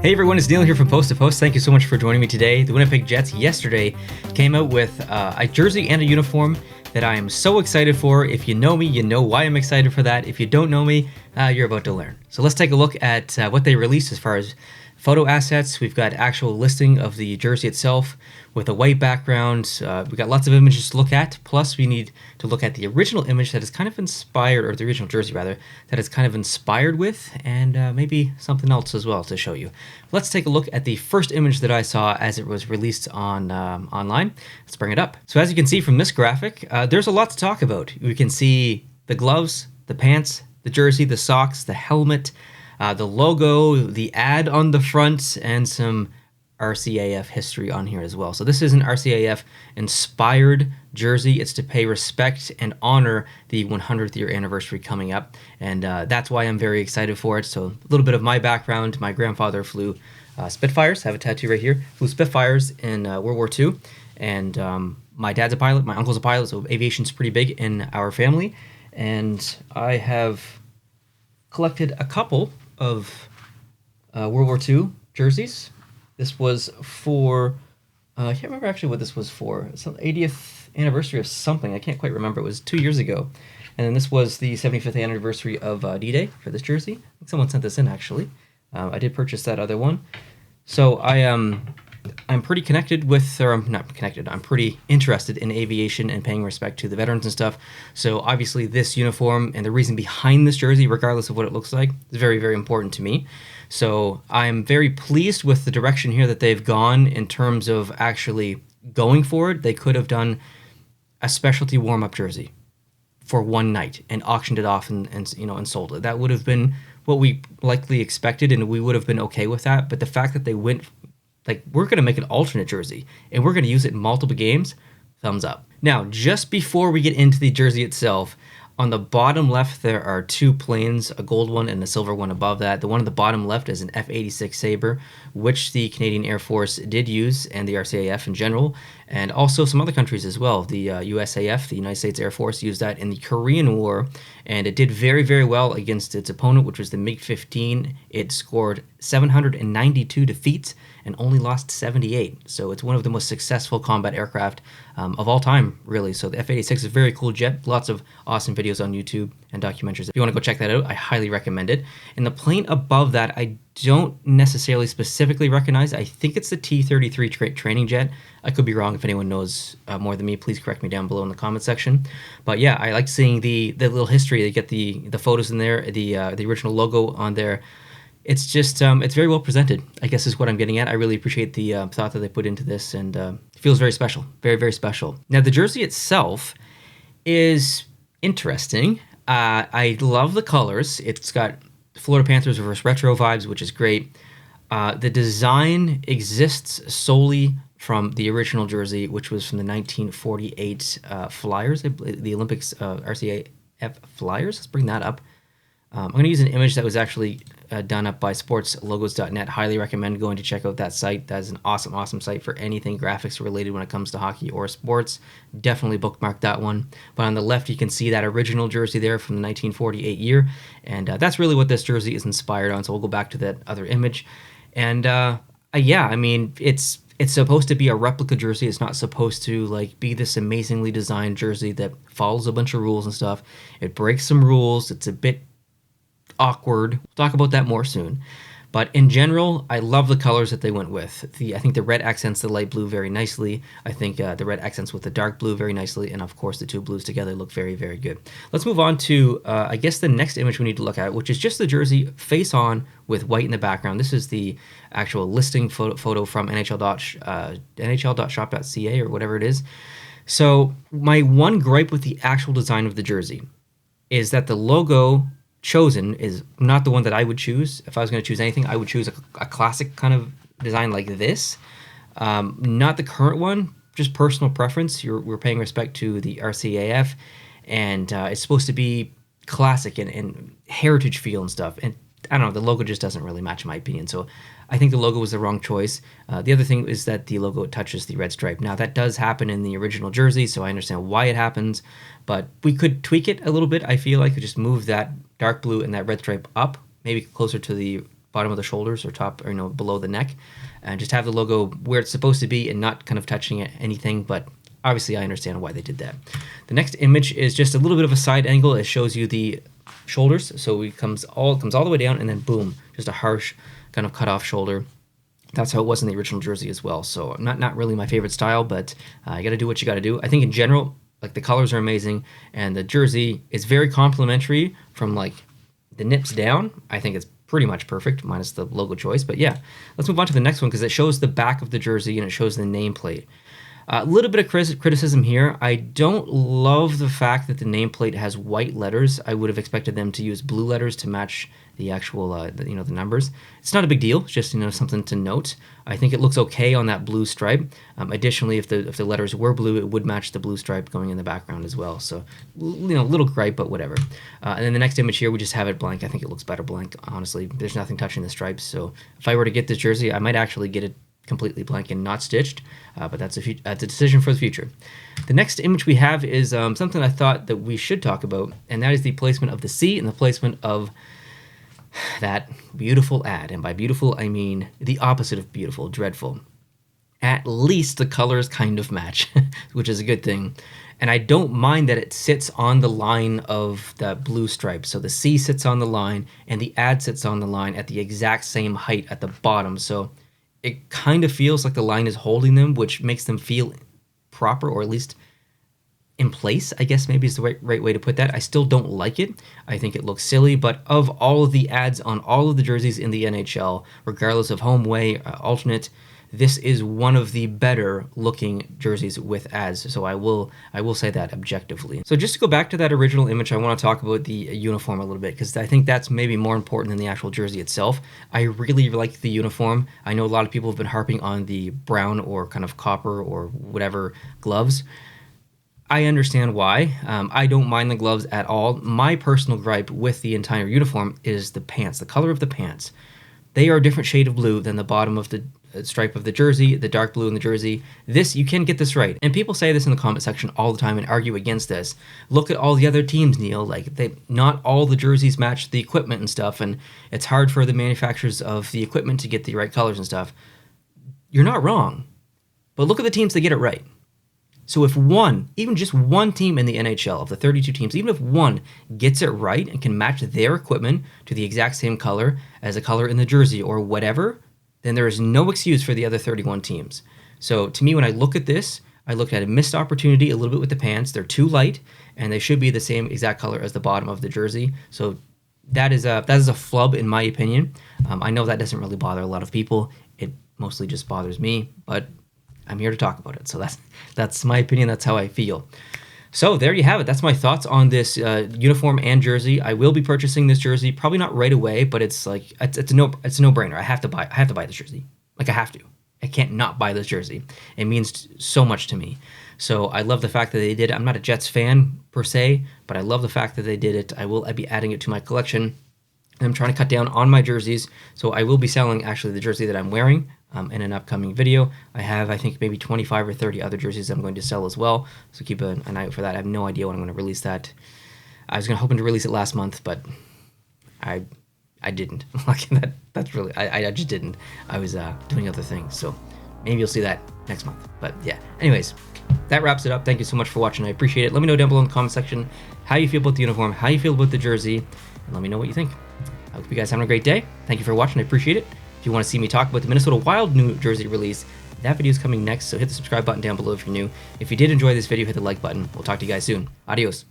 Hey everyone, it's Neil here from Post to Post. Thank you so much for joining me today. The Winnipeg Jets yesterday came out with a jersey and a uniform that I am so excited for. If you know me, you know why I'm excited for that. If you don't know me, you're about to learn. So let's take a look at what they released as far as photo assets. We've got actual listing of the jersey itself with a white background. We've got lots of images to look at. Plus, we need to look at the original image that is kind of inspired, or the original jersey rather, that is kind of inspired with, and maybe something else as well to show you. Let's take a look at the first image that I saw as it was released on online. Let's bring it up. So as you can see from this graphic, there's a lot to talk about. We can see the gloves, the pants, the jersey, the socks, the helmet, the logo, the ad on the front, and some RCAF history on here as well. So this is an RCAF inspired jersey. It's to pay respect and honor the 100th year anniversary coming up, and that's why I'm very excited for it. So a little bit of my background: my grandfather flew Spitfires. I have a tattoo right here. Flew Spitfires in World War II, and my dad's a pilot. My uncle's a pilot, so aviation's pretty big in our family. And I have collected a couple of World War II jerseys. This was for, I can't remember actually what this was for. Some 80th anniversary of something. I can't quite remember. It was 2 years ago. And then this was the 75th anniversary of D-Day for this jersey. I think someone sent this in actually. I did purchase that other one. So I'm pretty connected with, or I'm not connected, I'm pretty interested in aviation and paying respect to the veterans and stuff. So obviously this uniform and the reason behind this jersey, regardless of what it looks like, is very, very important to me. So I'm very pleased with the direction here that they've gone in terms of actually going for it. They could have done a specialty warm-up jersey for one night and auctioned it off and sold it. That would have been what we likely expected, and we would have been okay with that. But the fact that they went, like, we're going to make an alternate jersey and we're going to use it in multiple games, thumbs up. Now, just before we get into the jersey itself, on the bottom left, there are two planes, a gold one and a silver one above that. The one on the bottom left is an F-86 Sabre, which the Canadian Air Force did use, and the RCAF in general, and also some other countries as well. The USAF, the United States Air Force, used that in the Korean War, and it did very, very well against its opponent, which was the MiG-15. It scored 792 defeats and only lost 78. So it's one of the most successful combat aircraft of all time, really. So the F-86 is a very cool jet. Lots of awesome videos on YouTube and documentaries. If you want to go check that out, I highly recommend it. And the plane above that, I don't necessarily specifically recognize. I think it's the T-33 training jet. I could be wrong. If anyone knows more than me, please correct me down below in the comment section. But yeah, I like seeing the little history. They get the photos in there, the original logo on there. It's just, it's very well presented, I guess is what I'm getting at. I really appreciate the thought that they put into this, and it feels very special, very, very special. Now, the jersey itself is interesting. I love the colors. It's got Florida Panthers reverse retro vibes, which is great. The design exists solely from the original jersey, which was from the 1948 Flyers, the Olympics RCAF Flyers. Let's bring that up. I'm going to use an image that was actually done up by sportslogos.net. Highly recommend going to check out that site. That is an awesome, awesome site for anything graphics related when it comes to hockey or sports. Definitely bookmark that one. But on the left, you can see that original jersey there from the 1948 year. And that's really what this jersey is inspired on. So we'll go back to that other image. And yeah, I mean, it's supposed to be a replica jersey. It's not supposed to like be this amazingly designed jersey that follows a bunch of rules and stuff. It breaks some rules. It's a bit awkward. We'll talk about that more soon. But in general, I love the colors that they went with. I think the red accents the light blue very nicely. I think the red accents with the dark blue very nicely. And of course, the two blues together look very, very good. Let's move on to, I guess, the next image we need to look at, which is just the jersey face on with white in the background. This is the actual listing photo from nhl.shop.ca or whatever it is. So my one gripe with the actual design of the jersey is that the logo chosen is not the one that I would choose. If I was going to choose anything, I would choose a classic kind of design like this. Not the current one, just personal preference. We're paying respect to the RCAF, and it's supposed to be classic and heritage feel and stuff. And I don't know, the logo just doesn't really match in my opinion. So I think the logo was the wrong choice. The other thing is that the logo touches the red stripe. Now that does happen in the original jersey, so I understand why it happens, but we could tweak it a little bit. I feel like we could just move that dark blue and that red stripe up, maybe closer to the bottom of the shoulders or top, or below the neck, and just have the logo where it's supposed to be and not kind of touching anything. But obviously I understand why they did that. The next image is just a little bit of a side angle. It shows you the shoulders, so it comes all the way down, and then boom, just a harsh kind of cut off shoulder. That's how it was in the original jersey as well. So not really my favorite style, but you got to do what you got to do. I think in general, like, the colors are amazing, and the jersey is very complimentary from like the nips down. I think it's pretty much perfect, minus the logo choice. But yeah, let's move on to the next one, because it shows the back of the jersey and it shows the nameplate. A little bit of criticism here. I don't love the fact that the nameplate has white letters. I would have expected them to use blue letters to match the actual, the numbers. It's not a big deal. It's just, something to note. I think it looks okay on that blue stripe. Additionally, if the letters were blue, it would match the blue stripe going in the background as well. So, little gripe, but whatever. And then the next image here, we just have it blank. I think it looks better blank, honestly. There's nothing touching the stripes. So if I were to get this jersey, I might actually get it completely blank and not stitched, but that's a decision for the future. The next image we have is something I thought that we should talk about, and that is the placement of the C and the placement of that beautiful ad. And by beautiful, I mean the opposite of beautiful, dreadful. At least the colors kind of match, which is a good thing. And I don't mind that it sits on the line of that blue stripe. So the C sits on the line and the ad sits on the line at the exact same height at the bottom. So it kind of feels like the line is holding them, which makes them feel proper, or at least in place, I guess maybe is the right way to put that. I still don't like it. I think it looks silly, but of all of the ads on all of the jerseys in the NHL, regardless of home, away, alternate, this is one of the better looking jerseys with ads. So I will say that objectively. So just to go back to that original image, I want to talk about the uniform a little bit, because I think that's maybe more important than the actual jersey itself. I really like the uniform. I know a lot of people have been harping on the brown or kind of copper or whatever gloves. I understand why. I don't mind the gloves at all. My personal gripe with the entire uniform is the pants, the color of the pants. They are a different shade of blue than the bottom of the stripe of the jersey, the dark blue in the jersey. You can get this right. And people say this in the comment section all the time and argue against this. Look at all the other teams, Neil. Like, not all the jerseys match the equipment and stuff, and it's hard for the manufacturers of the equipment to get the right colors and stuff. You're not wrong. But look at the teams that get it right. So if one, even just one team in the NHL of the 32 teams, even if one gets it right and can match their equipment to the exact same color as a color in the jersey or whatever, then there is no excuse for the other 31 teams. So to me, when I look at this, I look at a missed opportunity a little bit with the pants. They're too light, and they should be the same exact color as the bottom of the jersey. So that is a flub in my opinion. I know that doesn't really bother a lot of people. It mostly just bothers me, but I'm here to talk about it. So that's my opinion. That's how I feel. So there you have it. That's my thoughts on this uniform and jersey. I will be purchasing this jersey, probably not right away, but it's a no-brainer. I have to buy this jersey. Like, I have to. I can't not buy this jersey. It means so much to me. So I love the fact that they did it. I'm not a Jets fan per se, but I love the fact that they did it. I'll be adding it to my collection. I'm trying to cut down on my jerseys, so I will be selling actually the jersey that I'm wearing in an upcoming video. I have, I think, maybe 25 or 30 other jerseys I'm going to sell as well, so keep an eye out for that. I have no idea when I'm going to release that. I was hoping to release it last month, but I didn't. That's really, I just didn't. I was doing other things, so maybe you'll see that next month. But yeah, anyways, that wraps it up. Thank you so much for watching. I appreciate it. Let me know down below in the comment section how you feel about the uniform, how you feel about the jersey, and let me know what you think. I hope you guys are having a great day. Thank you for watching. I appreciate it. If you want to see me talk about the Minnesota Wild new jersey release, that video is coming next, so hit the subscribe button down below if you're new. If you did enjoy this video, hit the like button. We'll talk to you guys soon. Adios.